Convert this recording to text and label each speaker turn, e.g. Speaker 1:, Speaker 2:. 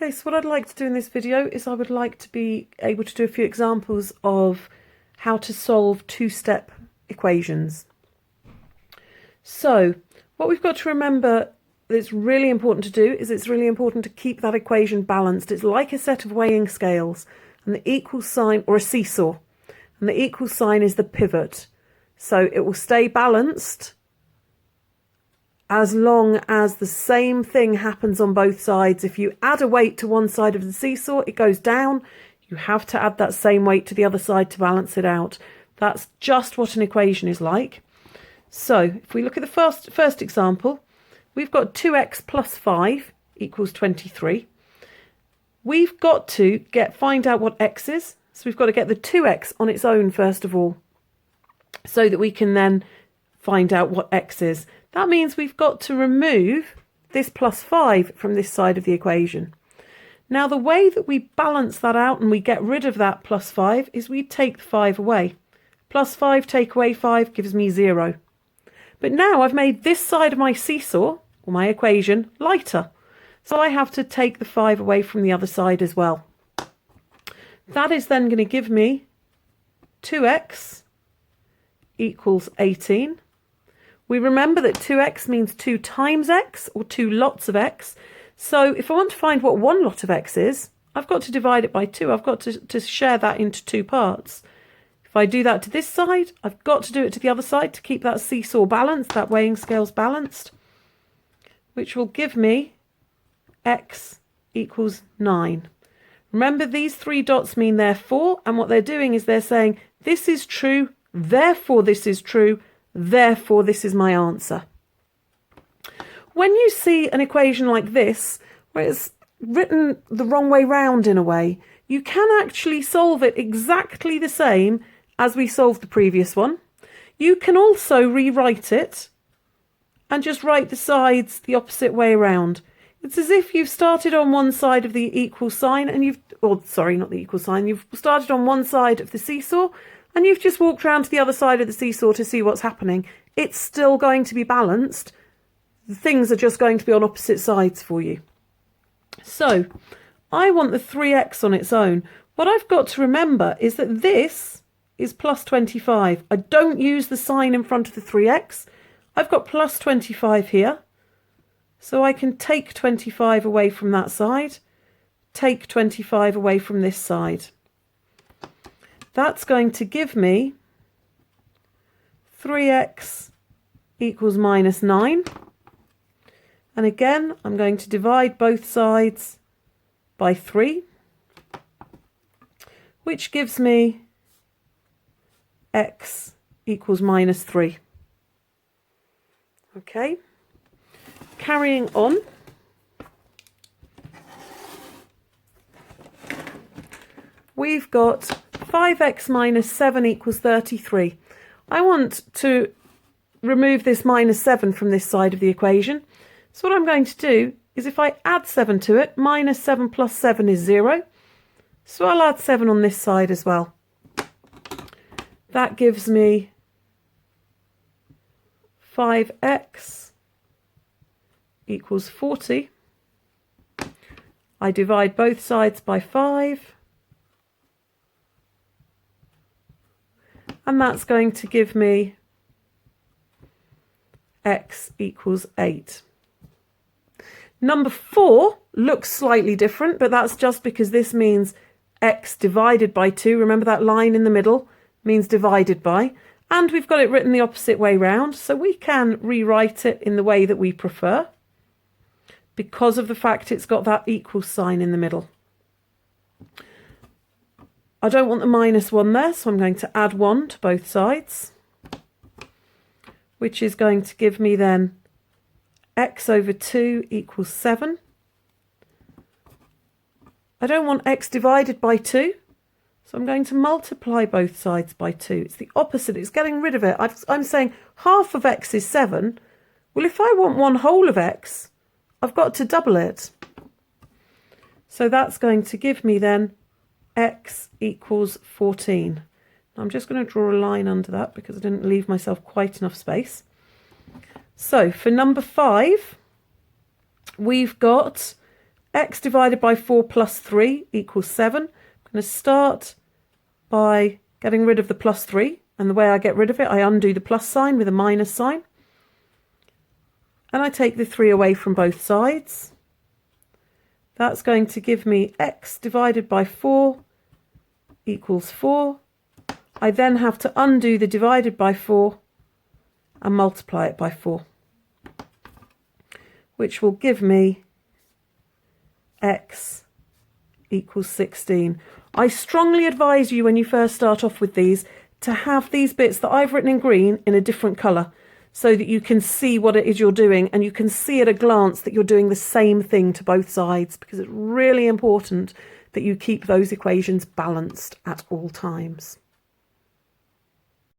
Speaker 1: Okay, so what I'd like to do in this video is I would like to be able to do a few examples of how to solve two-step equations. So what we've got to remember that's really important to do is it's really important to keep that equation balanced. It's like a set of weighing scales and the equal sign, or a seesaw, and the equal sign is the pivot. So it will stay balanced as long as the same thing happens on both sides. If you add a weight to one side of the seesaw, it goes down. You have to add that same weight to the other side to balance it out. That's just what an equation is like. So if we look at the first example, we've got 2x plus 5 equals 23. We've got to find out what x is. So we've got to get the 2x on its own first of all, so that we can then find out what x is. That means we've got to remove this plus 5 from this side of the equation. Now the way that we balance that out and we get rid of that plus 5 is we take the 5 away. Plus 5 take away 5 gives me 0. But now I've made this side of my seesaw, or my equation, lighter. So I have to take the 5 away from the other side as well. That is then going to give me 2x equals 18. We remember that 2x means 2 times x, or 2 lots of x. So if I want to find what one lot of x is, I've got to divide it by 2. I've got to share that into 2 parts. If I do that to this side, I've got to do it to the other side to keep that seesaw balanced, that weighing scales balanced, which will give me x equals 9. Remember, these 3 dots mean therefore, and what they're doing is they're saying this is true, therefore this is true, therefore this is my answer. When you see an equation like this, where it's written the wrong way round in a way, you can actually solve it exactly the same as we solved the previous one. You can also rewrite it and just write the sides the opposite way around. It's as if you've started on one side of the equal sign and you've started on one side of the seesaw and you've just walked around to the other side of the seesaw to see what's happening. It's still going to be balanced. The things are just going to be on opposite sides for you. So I want the 3x on its own. What I've got to remember is that this is plus 25. I don't use the sign in front of the 3x. I've got plus 25 here. So I can take 25 away from that side, take 25 away from this side. That's going to give me 3x equals minus 9. And again, I'm going to divide both sides by 3, which gives me x equals minus 3. Okay. Carrying on, we've got 5x minus 7 equals 33. I want to remove this minus 7 from this side of the equation. So what I'm going to do is if I add 7 to it, minus 7 plus 7 is 0. So I'll add 7 on this side as well. That gives me 5x equals 40. I divide both sides by 5. And that's going to give me x equals 8. Number 4 looks slightly different, but that's just because this means x divided by 2. Remember that line in the middle means divided by. And we've got it written the opposite way round, so we can rewrite it in the way that we prefer, because of the fact it's got that equal sign in the middle. I don't want the minus 1 there, so I'm going to add 1 to both sides, which is going to give me then x over 2 equals 7. I don't want x divided by 2, so I'm going to multiply both sides by 2. It's the opposite, it's getting rid of it. I'm saying half of x is 7. Well, if I want 1 whole of x, I've got to double it. So that's going to give me then x equals 14. I'm just going to draw a line under that because I didn't leave myself quite enough space. So for number 5, we've got x divided by 4 plus 3 equals 7. I'm going to start by getting rid of the plus 3. And the way I get rid of it, I undo the plus sign with a minus sign. And I take the 3 away from both sides. That's going to give me x divided by 4 equals 4. I then have to undo the divided by 4 and multiply it by 4, which will give me x equals 16. I strongly advise you when you first start off with these to have these bits that I've written in green in a different colour so that you can see what it is you're doing and you can see at a glance that you're doing the same thing to both sides, because it's really important that you keep those equations balanced at all times.